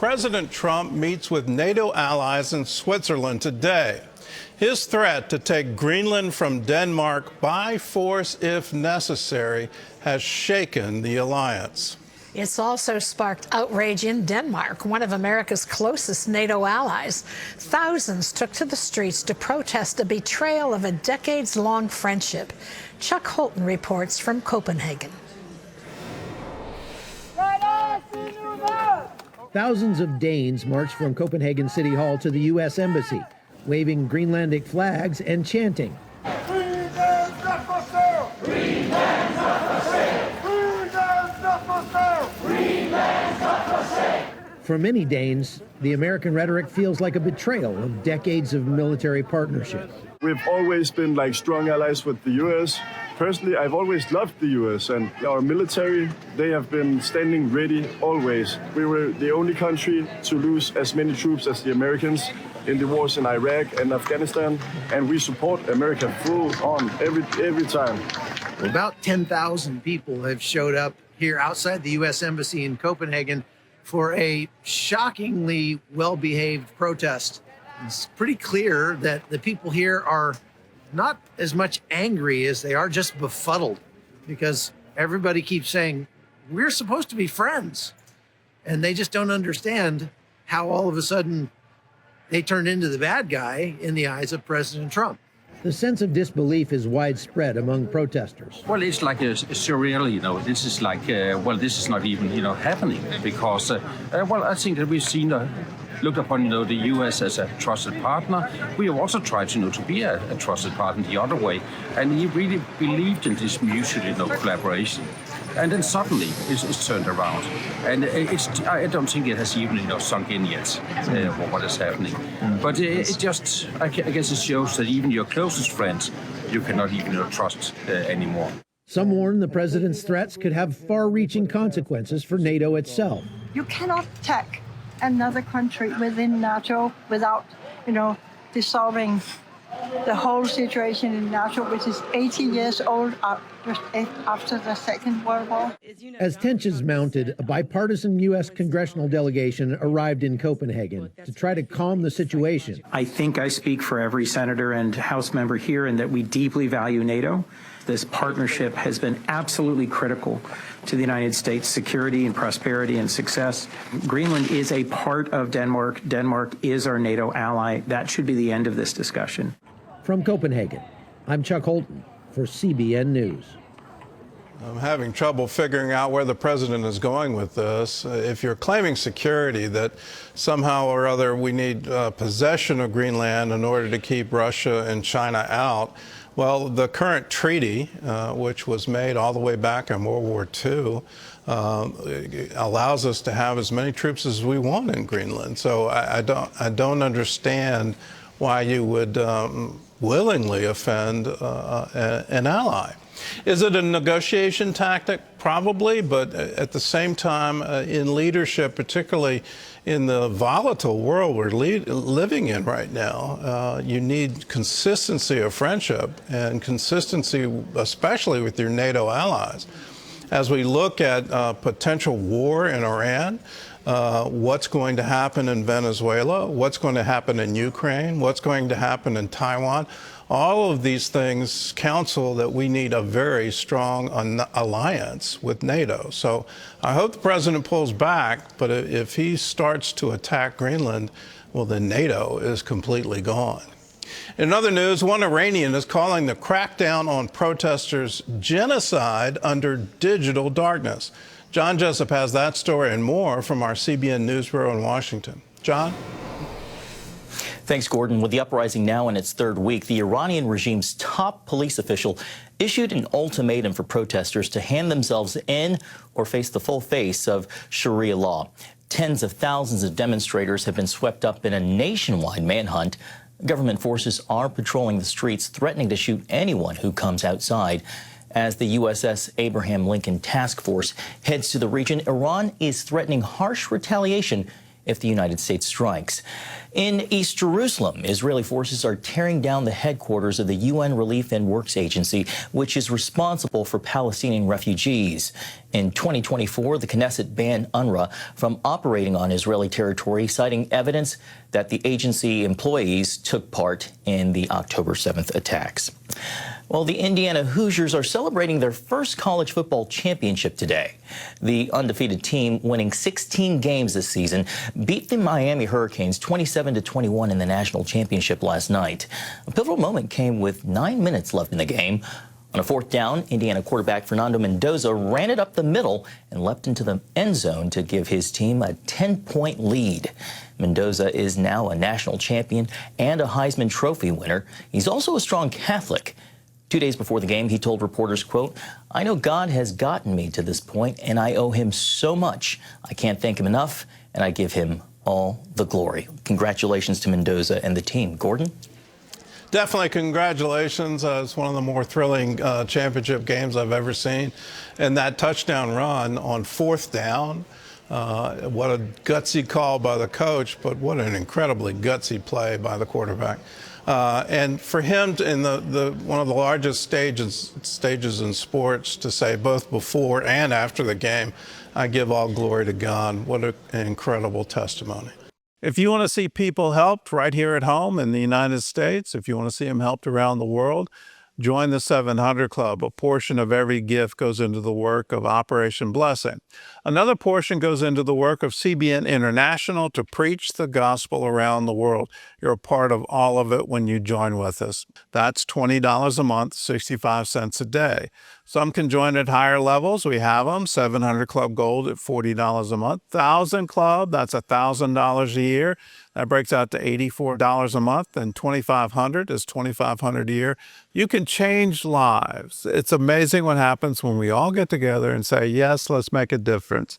President Trump meets with NATO allies in Switzerland today. His threat to take Greenland from Denmark by force if necessary has shaken the alliance. It's also sparked outrage in Denmark, one of America's closest NATO allies. Thousands took to the streets to protest a betrayal of a decades-long friendship. Chuck Holton reports from Copenhagen. Thousands of Danes marched from Copenhagen City Hall to the U.S. Embassy, waving Greenlandic flags and chanting. For many Danes, the American rhetoric feels like a betrayal of decades of military partnership. We've always been like strong allies with the U.S. Personally, I've always loved the U.S. and our military. They have been standing ready always. We were the only country to lose as many troops as the Americans in the wars in Iraq and Afghanistan, and we support America full on every time. About 10,000 people have showed up here outside the U.S. Embassy in Copenhagen for a shockingly well-behaved protest. It's pretty clear that the people here are not as much angry as they are just befuddled, because everybody keeps saying, we're supposed to be friends. And they just don't understand how all of a sudden they turned into the bad guy in the eyes of President Trump. The sense of disbelief is widespread among protesters. Well, it's like surreal, This is like, this is not even, happening because, I think that we've seen, looked upon, the U.S. as a trusted partner. We have also tried, to be a trusted partner the other way. And he really believed in this mutual, collaboration. And then suddenly it's turned around. And I don't think it has even, sunk in yet, what is happening. But it just, I guess it shows that even your closest friends, you cannot even trust anymore. Some warn the president's threats could have far-reaching consequences for NATO itself. You cannot attack another country within NATO without, dissolving the whole situation in NATO, which is 80 years old just after the Second World War. As tensions mounted, a bipartisan U.S. congressional delegation arrived in Copenhagen to try to calm the situation. I think I speak for every senator and House member here in that we deeply value NATO. This partnership has been absolutely critical to the United States' security and prosperity and success. Greenland is a part of Denmark. Denmark is our NATO ally. That should be the end of this discussion. From Copenhagen, I'm Chuck Holton for CBN News. I'm having trouble figuring out where the president is going with this. If you're claiming security, that somehow or other we need possession of Greenland in order to keep Russia and China out, well, the current treaty, which was made all the way back in World War II, allows us to have as many troops as we want in Greenland. So I don't understand why you would willingly offend an ally. Is it a negotiation tactic? Probably, but at the same time, in leadership, particularly in the volatile world we're living in right now, you need consistency of friendship and consistency, especially with your NATO allies. As we look at potential war in Iran, what's going to happen in Venezuela, what's going to happen in Ukraine, what's going to happen in Taiwan, all of these things counsel that we need a very strong alliance with NATO. So I hope the president pulls back, but if he starts to attack Greenland, well, then NATO is completely gone. In other news, one Iranian is calling the crackdown on protesters genocide under digital darkness. John Jessup has that story and more from our CBN News Bureau in Washington. John? Thanks, Gordon. With the uprising now in its third week, the Iranian regime's top police official issued an ultimatum for protesters to hand themselves in or face the full face of Sharia law. Tens of thousands of demonstrators have been swept up in a nationwide manhunt. Government forces are patrolling the streets, threatening to shoot anyone who comes outside. As the USS Abraham Lincoln Task Force heads to the region, Iran is threatening harsh retaliation if the United States strikes. In East Jerusalem, Israeli forces are tearing down the headquarters of the UN Relief and Works Agency, which is responsible for Palestinian refugees. In 2024, the Knesset banned UNRWA from operating on Israeli territory, citing evidence that the agency employees took part in the October 7th attacks. Well, the Indiana Hoosiers are celebrating their first college football championship today. The undefeated team, winning 16 games this season, beat the Miami Hurricanes 27-21 in the national championship last night. A pivotal moment came with 9 minutes left in the game. On a fourth down, Indiana quarterback Fernando Mendoza ran it up the middle and leapt into the end zone to give his team a 10-point lead. Mendoza is now a national champion and a Heisman Trophy winner. He's also a strong Catholic. 2 days before the game, he told reporters, quote, "I know God has gotten me to this point, and I owe him so much. I can't thank him enough, and I give him all the glory." Congratulations to Mendoza and the team. Gordon? Definitely congratulations. It's one of the more thrilling championship games I've ever seen. And that touchdown run on fourth down, what a gutsy call by the coach, but what an incredibly gutsy play by the quarterback. And for him in one of the largest stages in sports to say both before and after the game, "I give all glory to God." What an incredible testimony. If you want to see people helped right here at home in the United States, if you want to see them helped around the world, join the 700 Club. A portion of every gift goes into the work of Operation Blessing. Another portion goes into the work of CBN International to preach the gospel around the world. You're a part of all of it when you join with us. That's $20 a month, 65 cents a day. Some can join at higher levels. We have them. 700 Club Gold at $40 a month. 1000 Club, that's $1,000 a year. That breaks out to $84 a month, and 2500 is $2,500 a year. You can change lives. It's amazing what happens when we all get together and say, yes, let's make a difference.